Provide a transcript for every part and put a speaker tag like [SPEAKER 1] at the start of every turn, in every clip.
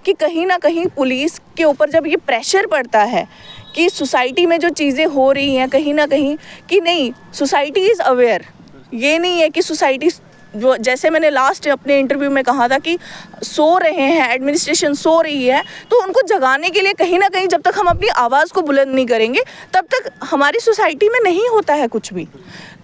[SPEAKER 1] कि कहीं ना कहीं पुलिस के ऊपर जब ये प्रेशर पड़ता है कि सोसाइटी में जो चीज़ें हो रही हैं कहीं ना कहीं कि नहीं, सोसाइटी इज़ अवेयर। ये नहीं है कि सोसाइटी जो, जैसे मैंने लास्ट अपने इंटरव्यू में कहा था कि सो रहे हैं, एडमिनिस्ट्रेशन सो रही है, तो उनको जगाने के लिए कहीं ना कहीं जब तक हम अपनी आवाज़ को बुलंद नहीं करेंगे तब तक हमारी सोसाइटी में नहीं होता है कुछ भी।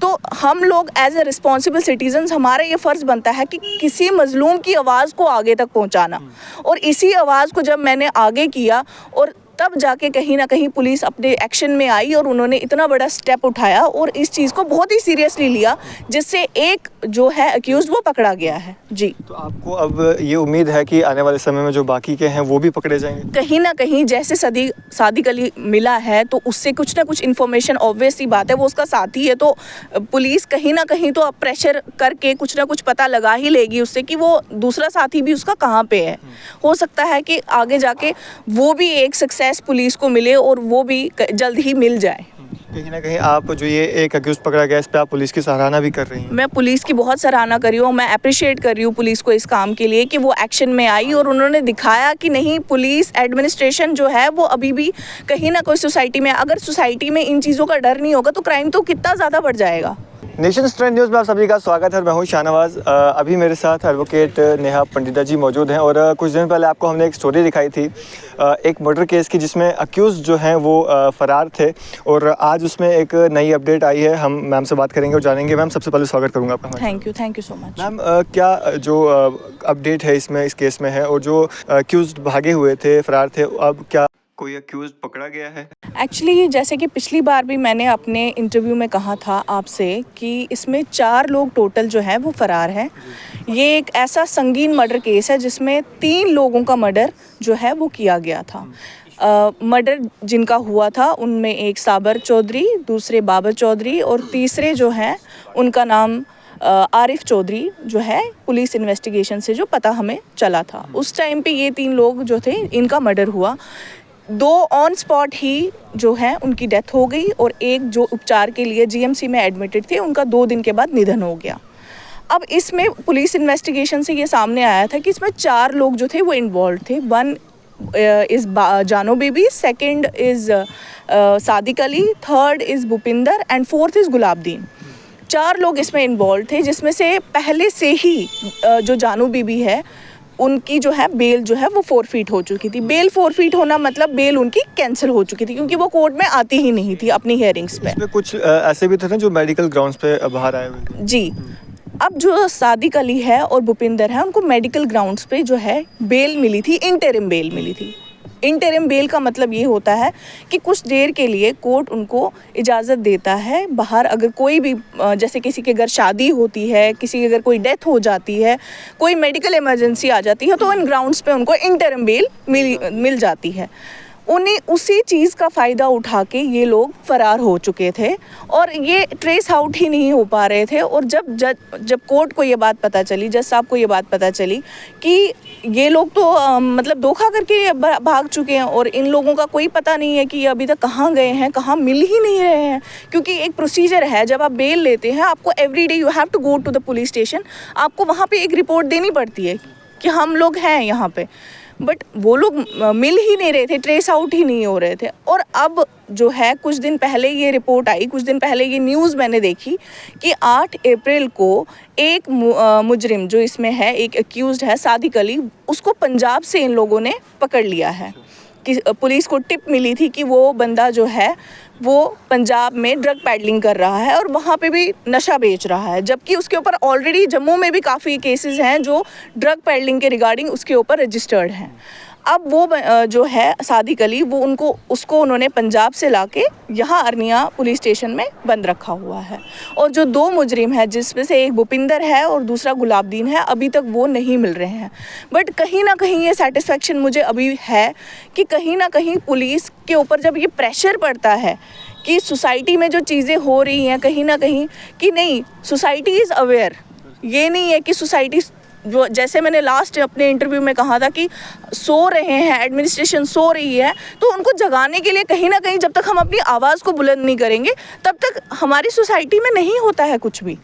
[SPEAKER 1] तो हम लोग एज ए रिस्पॉन्सिबल सिटीजन्स, हमारा ये फ़र्ज़ बनता है कि किसी मज़लूम की आवाज़ को आगे तक पहुंचाना। और इसी आवाज़ को जब मैंने आगे किया और तब जाके कहीं ना कहीं पुलिस अपने एक्शन में आई और उन्होंने इतना बड़ा स्टेप उठाया और इस चीज़ को बहुत ही सीरियसली लिया, जिससे एक जो है अक्यूज़्ड वो पकड़ा गया है। जी,
[SPEAKER 2] तो आपको अब ये उम्मीद है कि आने वाले समय में जो बाकी के हैं वो भी पकड़े जाएंगे?
[SPEAKER 1] कहीं ना कहीं जैसे सादिक अली मिला है तो उससे कुछ ना कुछ इन्फॉर्मेशन, ऑब्वियस सी बात है, वो उसका साथी है, तो पुलिस कहीं ना कहीं तो अब प्रेशर करके कुछ ना कुछ पता लगा ही लेगी उससे कि वो दूसरा साथी भी उसका कहाँ पे है। हो सकता है कि आगे जाके वो भी एक सक्सेस पुलिस को मिले और वो भी जल्द ही मिल जाए।
[SPEAKER 2] कहीं ना कहीं आप जो ये एक अक्यूज पकड़ा गया इस पे आप पुलिस की सराहना भी कर रही हैं?
[SPEAKER 1] मैं पुलिस की बहुत सराहना कर रही हूँ, मैं अप्रिशिएट कर रही हूँ पुलिस को इस काम के लिए कि वो एक्शन में आई और उन्होंने दिखाया कि नहीं, पुलिस एडमिनिस्ट्रेशन जो है वो अभी भी कहीं ना कोई सोसाइटी में, अगर सोसाइटी में इन चीज़ों का डर नहीं होगा तो क्राइम तो कितना ज़्यादा बढ़ जाएगा।
[SPEAKER 2] नेशन स्ट्रेंथ न्यूज़ में आप सभी का स्वागत है और मैं हूं शाहनवाज। अभी मेरे साथ एडवोकेट नेहा पंडिता जी मौजूद हैं और कुछ दिन पहले आपको हमने एक स्टोरी दिखाई थी एक मर्डर केस की जिसमें अक्यूज़ जो हैं वो फ़रार थे और आज उसमें एक नई अपडेट आई है। हम मैम से बात करेंगे और जानेंगे। मैम, सबसे पहले स्वागत करूँगा आपका।
[SPEAKER 1] Thank you so much.
[SPEAKER 2] Ma'am, क्या जो अपडेट है इसमें इस केस में है और जो अक्यूज़ भागे हुए थे, फ़रार थे, अब क्या कोई अक्यूज़ पकड़ा गया है?
[SPEAKER 1] एक्चुअली जैसे कि पिछली बार भी मैंने अपने इंटरव्यू में कहा था आपसे कि इसमें 4 लोग टोटल जो हैं वो फ़रार हैं। ये एक ऐसा संगीन मर्डर केस है जिसमें 3 लोगों का मर्डर जो है वो किया गया था। मर्डर जिनका हुआ था उनमें एक साबर चौधरी, दूसरे बाबर चौधरी और तीसरे जो हैं उनका नाम आरिफ चौधरी जो है, पुलिस इन्वेस्टिगेशन से जो पता हमें चला था उस टाइम पे ये 3 लोग जो थे इनका मर्डर हुआ। 2 ऑन स्पॉट ही जो है उनकी डेथ हो गई और एक जो उपचार के लिए जीएमसी में एडमिटेड थे उनका 2 दिन के बाद निधन हो गया। अब इसमें पुलिस इन्वेस्टिगेशन से ये सामने आया था कि इसमें 4 लोग जो थे वो इन्वॉल्व थे। 1 इज़ जानो बेबी, 2nd is Sadiq Ali, 3rd is Bhupinder and 4th is Gulabdin. 4 लोग इसमें इन्वॉल्व थे जिसमें से पहले से ही जो जानू बीबी है उनकी जो है बेल जो है वो फोरफीट हो चुकी थी। बेल फोरफीट होना मतलब बेल उनकी कैंसिल हो चुकी थी क्योंकि वो कोर्ट में आती ही नहीं थी अपनी हियरिंग्स पे।
[SPEAKER 2] इसमें कुछ ऐसे भी थे ना जो मेडिकल ग्राउंड्स पे बाहर आए हुए थे।
[SPEAKER 1] जी, अब जो सादिक अली है और भूपिंदर है उनको मेडिकल ग्राउंड्स पे जो है बेल मिली थी, इंटरिम बेल मिली थी। इंटरिम बेल का मतलब ये होता है कि कुछ देर के लिए कोर्ट उनको इजाज़त देता है बाहर, अगर कोई भी जैसे किसी के घर शादी होती है, किसी के अगर कोई डेथ हो जाती है, कोई मेडिकल इमरजेंसी आ जाती है तो इन ग्राउंड्स पे उनको इंटरिम बेल मिल जाती है। उन्हें उसी चीज़ का फ़ायदा उठा के ये लोग फ़रार हो चुके थे और ये ट्रेस आउट ही नहीं हो पा रहे थे। और जब कोर्ट को ये बात पता चली, जज साहब को ये बात पता चली कि ये लोग तो मतलब धोखा करके भाग चुके हैं और इन लोगों का कोई पता नहीं है कि ये अभी तक कहाँ गए हैं, कहाँ मिल ही नहीं रहे हैं। क्योंकि एक प्रोसीजर है, जब आप बेल लेते हैं आपको every day you have to go to the police station, आपको वहाँ पे एक रिपोर्ट देनी पड़ती है कि हम लोग हैं यहाँ पे। बट वो लोग मिल ही नहीं रहे थे, ट्रेस आउट ही नहीं हो रहे थे। और अब जो है कुछ दिन पहले ये रिपोर्ट आई, कुछ दिन पहले ये न्यूज़ मैंने देखी कि 8 अप्रैल को एक मुजरिम जो इसमें है, एक अक्यूज़्ड है सादिक अली, उसको पंजाब से इन लोगों ने पकड़ लिया है। कि पुलिस को टिप मिली थी कि वो बंदा जो है वो पंजाब में ड्रग पैडलिंग कर रहा है और वहाँ पे भी नशा बेच रहा है, जबकि उसके ऊपर ऑलरेडी जम्मू में भी काफ़ी केसेस हैं जो ड्रग पैडलिंग के रिगार्डिंग उसके ऊपर रजिस्टर्ड हैं। अब वो जो है सादिक अली, वो उसको उन्होंने पंजाब से लाके यहाँ अरनिया पुलिस स्टेशन में बंद रखा हुआ है। और जो 2 मुजरिम हैं जिसमें से एक भूपिंदर है और दूसरा गुलाबदीन है, अभी तक वो नहीं मिल रहे हैं। बट कहीं ना कहीं ये सेटिस्फेक्शन मुझे अभी है कि कहीं ना कहीं पुलिस के ऊपर जब ये प्रेशर पड़ता है कि सोसाइटी में जो चीज़ें हो रही हैं कहीं ना कहीं कि नहीं, सोसाइटी इज़ अवेयर। ये नहीं है कि सोसाइटी जो जैसे मैंने लास्ट अपने इंटरव्यू में कहा था कि सो रहे हैं, एडमिनिस्ट्रेशन सो रही है, तो उनको जगाने के लिए कहीं ना कहीं जब तक हम अपनी आवाज़ को बुलंद नहीं करेंगे तब तक हमारी सोसाइटी में नहीं होता है कुछ भी।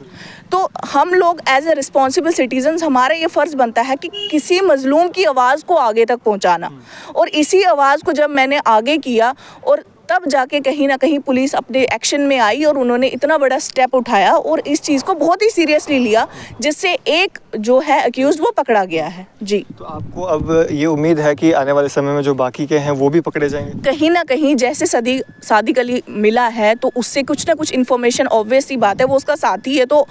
[SPEAKER 1] तो हम लोग एज ए रिस्पॉन्सिबल सिटीजन्स, हमारा ये फ़र्ज़ बनता है कि किसी मज़लूम की आवाज़ को आगे तक पहुँचाना। और इसी आवाज़ को जब मैंने आगे किया और तब जाके कहीं ना कहीं पुलिस अपने एक्शन में आई और उन्होंने इतना बड़ा स्टेप उठाया और इस चीज़ को बहुत ही सीरियसली लिया, जिससे एक जो है अक्यूज़ वो पकड़ा गया है। जी।
[SPEAKER 2] तो आपको अब ये उम्मीद है कि आने वाले समय में जो बाकी के हैं वो भी पकड़े जाएंगे?
[SPEAKER 1] कहीं ना कहीं जैसे सादिक अली मिला है तो उससे कुछ ना कुछ इन्फॉर्मेशन, ऑब्वियस सी बात है, वो उसका साथी है, तो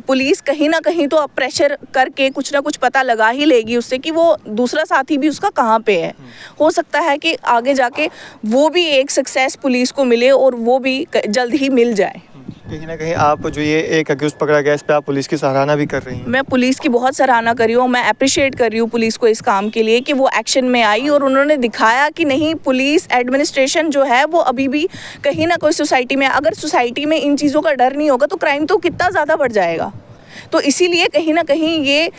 [SPEAKER 1] पुलिस कहीं ना कहीं तो अब प्रेशर करके कुछ ना कुछ पता लगा ही लेगी उससे कि वो दूसरा साथी भी उसका कहाँ पे है। हो सकता है कि आगे जाके वो भी एक सक्सेस पुलिस को मिले और वो भी जल्द ही मिल जाए।
[SPEAKER 2] कहीं ना कहीं आप जो ये एक अक्यूज पकड़ा गया, इस पे आप पुलिस की सराहना भी कर रही हैं?
[SPEAKER 1] मैं पुलिस की बहुत सराहना कर रही हूँ, मैं अप्रिशिएट कर रही हूँ पुलिस को इस काम के लिए कि वो एक्शन में आई और उन्होंने दिखाया कि नहीं, पुलिस एडमिनिस्ट्रेशन जो है वो अभी भी कहीं ना कोई सोसाइटी में, अगर सोसाइटी में इन चीज़ों का डर नहीं होगा तो क्राइम तो कितना ज़्यादा बढ़ जाएगा। तो इसीलिए कहीं ना कहीं ये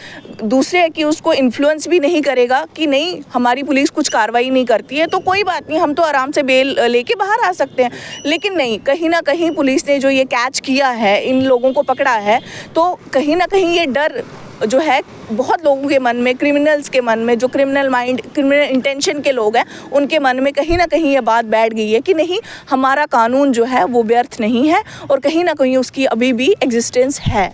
[SPEAKER 1] दूसरे एक्यूज़ को इन्फ्लुएंस भी नहीं करेगा कि नहीं, हमारी पुलिस कुछ कार्रवाई नहीं करती है तो कोई बात नहीं, हम तो आराम से बेल लेके बाहर आ सकते हैं। लेकिन नहीं, कहीं ना कहीं पुलिस ने जो ये कैच किया है, इन लोगों को पकड़ा है, तो कहीं ना कहीं ये डर जो है बहुत लोगों के मन में, क्रिमिनल्स के मन में, जो क्रिमिनल माइंड, क्रिमिनल इंटेंशन के लोग हैं, उनके मन में कहीं ना कहीं ये बात बैठ गई है कि नहीं, हमारा कानून जो है वो व्यर्थ नहीं है और कहीं ना कहीं उसकी अभी भी एग्जिस्टेंस है।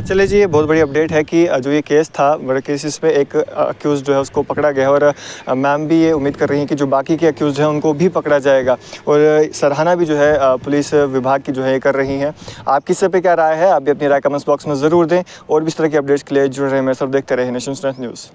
[SPEAKER 2] चलिए जी, ये बहुत बड़ी अपडेट है कि जो ये केस था, बड़े केसेस पे एक अक्यूज़ जो है उसको पकड़ा गया है और मैम भी ये उम्मीद कर रही हैं कि जो बाकी के अक्यूज़ हैं उनको भी पकड़ा जाएगा और सराहना भी जो है पुलिस विभाग की जो है ये कर रही हैं। आपकी इस पे क्या राय है? आप भी अपनी राय कमेंट्स बॉक्स में ज़रूर दें और भी इस तरह की अपडेट्स के लिए जुड़े रहें मेरे साथ, देखते रहे नेशन स्ट्रेंथ न्यूज़।